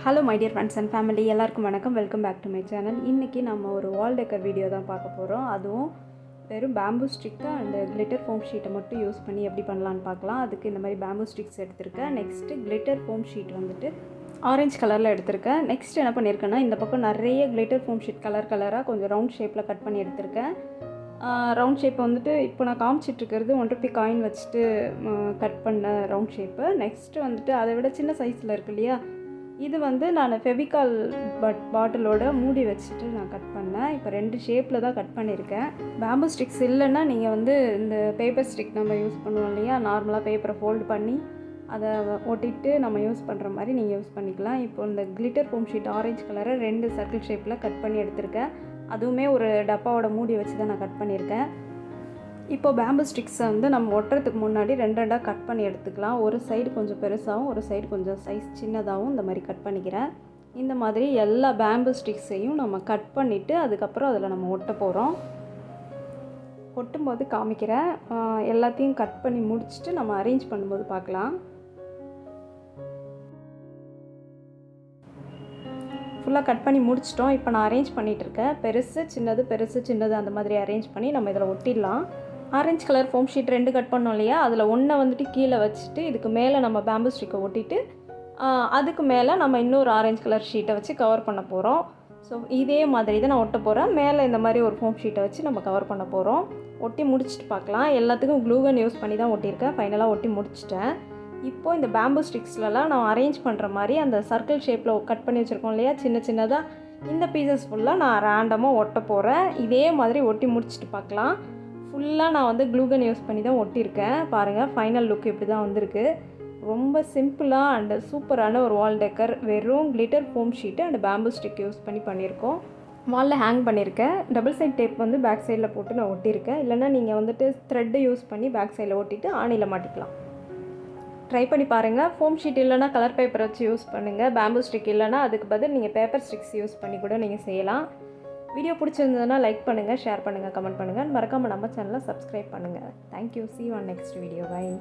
Hello my dear friends and family, எல்லாருக்கும் வணக்கம். Welcome back to my channel. இன்றைக்கி நம்ம ஒரு வால் டெக்கர் வீடியோ தான் பார்க்க போகிறோம். அதுவும் வெறும் bamboo stick and glitter foam ஷீட்டை மட்டும் யூஸ் பண்ணி எப்படி பண்ணலான்னு பார்க்கலாம். அதுக்கு இந்த மாதிரி பேம்பூ ஸ்டிக்ஸ் எடுத்திருக்கேன். நெக்ஸ்ட்டு கிளிட்டர் ஃபோம் ஷீட் வந்துட்டு ஆரஞ்சு கலரில் எடுத்திருக்கேன். நெக்ஸ்ட் என்ன பண்ணியிருக்கேன்னா, இந்த பக்கம் நிறைய கிளிட்டர் ஃபோம் ஷீட் கலராக கொஞ்சம் ரவுண்ட் ஷேப்பில் கட் பண்ணி எடுத்திருக்கேன். ரவுண்ட் ஷேப் வந்துட்டு இப்போ நான் காமிச்சிட்ருக்கிறது ₹1 காயின் வச்சுட்டு கட் பண்ண ரவுண்ட் ஷேப்பு. நெக்ஸ்ட்டு வந்துட்டு அதை விட சின்ன சைஸில் இருக்கு இல்லையா, இது வந்து நான் ஃபெவிகால் பாட்டிலோட மூடி வச்சுட்டு நான் கட் பண்ணேன். இப்போ 2 ஷேப்பில் தான் கட் பண்ணியிருக்கேன். பேம்பூ ஸ்டிக்ஸ் இல்லைன்னா நீங்கள் வந்து இந்த பேப்பர் ஸ்டிக் நம்ம யூஸ் பண்ணுவோம் இல்லையா, நார்மலாக பேப்பரை ஃபோல்டு பண்ணி அதை ஒட்டிட்டு நம்ம யூஸ் பண்ணுற மாதிரி நீங்கள் யூஸ் பண்ணிக்கலாம். இப்போ இந்த கிளிட்டர் ஃபோம் ஷீட் ஆரஞ்சு கலரை 2 சர்க்கிள் ஷேப்பில் கட் பண்ணி எடுத்திருக்கேன். அதுவுமே ஒரு டப்பாவோட மூடி வச்சு தான் நான் கட் பண்ணியிருக்கேன். இப்போ பேம்பூ ஸ்டிக்ஸை வந்து நம்ம ஒட்டுறதுக்கு முன்னாடி 2 கட் பண்ணி எடுத்துக்கலாம். ஒரு சைடு கொஞ்சம் பெருசாகவும் ஒரு சைடு கொஞ்சம் சைஸ் சின்னதாகவும் இந்த மாதிரி கட் பண்ணிக்கிறேன். இந்த மாதிரி எல்லா பேம்பூ ஸ்டிக்ஸையும் நம்ம கட் பண்ணிவிட்டு அதுக்கப்புறம் அதில் நம்ம ஒட்ட போகிறோம். ஒட்டும்போது காமிக்கிறேன். எல்லாத்தையும் கட் பண்ணி முடிச்சுட்டு நம்ம அரேஞ்ச் பண்ணும்போது பார்க்கலாம். ஃபுல்லாக கட் பண்ணி முடிச்சிட்டோம். இப்போ நான் அரேஞ்ச் பண்ணிகிட்ருக்கேன். பெருசு சின்னது அந்த மாதிரி அரேஞ்ச் பண்ணி நம்ம இதில் ஒட்டிடலாம். Orange colour foam sheet 2 cut பண்ணோம் இல்லையா, அதில் ஒன்றை வந்துட்டு கீழே வச்சுட்டு இதுக்கு மேலே நம்ம பேம்பூ ஸ்டிக்கை ஒட்டிட்டு அதுக்கு மேலே நம்ம இன்னொரு ஆரஞ்சு கலர் ஷீட்டை வச்சு கவர் பண்ண போகிறோம். ஸோ இதே மாதிரி தான் நான் ஒட்ட போகிறேன். மேலே இந்த மாதிரி ஒரு ஃபோம் ஷீட்டை வச்சு நம்ம கவர் பண்ண போகிறோம். ஒட்டி முடிச்சுட்டு பார்க்கலாம். எல்லாத்துக்கும் க்ளூகன் யூஸ் பண்ணி தான் ஒட்டியிருக்கேன். ஃபைனலாக ஒட்டி முடிச்சிட்டேன். இப்போது இந்த பேம்பூ ஸ்டிக்ஸ்லலாம் நான் அரேஞ்ச் பண்ணுற மாதிரி அந்த சர்க்கிள் ஷேப்பில் கட் பண்ணி வச்சுருக்கோம் இல்லையா, சின்னதாக இந்த பீசஸ் ஃபுல்லாக நான் ரேண்டமாக ஒட்ட போகிறேன். இதே மாதிரி ஒட்டி முடிச்சுட்டு பார்க்கலாம். ஃபுல்லாக நான் வந்து க்ளூகன் யூஸ் பண்ணி தான் ஒட்டியிருக்கேன். பாருங்கள், ஃபைனல் லுக் இப்படி தான் வந்திருக்கு. ரொம்ப சிம்பிளாக அண்ட் சூப்பரான ஒரு வால் டெக்கர். வெறும் glitter foam sheet and bamboo stick use பண்ணியிருக்கோம். வாலில் ஹேங் பண்ணியிருக்கேன். டபுள் சைட் டேப் வந்து பேக் சைடில் போட்டு நான் ஒட்டியிருக்கேன். இல்லைனா நீங்கள் வந்துட்டு த்ரெட்டு யூஸ் பண்ணி பேக் சைடில் ஒட்டிட்டு ஆணியில் மாட்டிக்கலாம். ட்ரை பண்ணி பாருங்கள். ஃபோம் ஷீட் இல்லைனா கலர் பேப்பர் வச்சு யூஸ் பண்ணுங்கள். பேம்பூ ஸ்டிக் இல்லைனா அதுக்கு பதில் நீங்கள் பேப்பர் ஸ்டிக்ஸ் யூஸ் பண்ணி கூட நீங்கள் செய்யலாம். வீடியோ பிடிச்சிருந்ததுன்னா லைக் பண்ணுங்கள், ஷேர் பண்ணுங்கள், கமெண்ட் பண்ணுங்கள். மறக்காமல் நம்ம சேனலை சப்ஸ்கிரைப் பண்ணுங்கள். Thank you. See you on next video. Bye.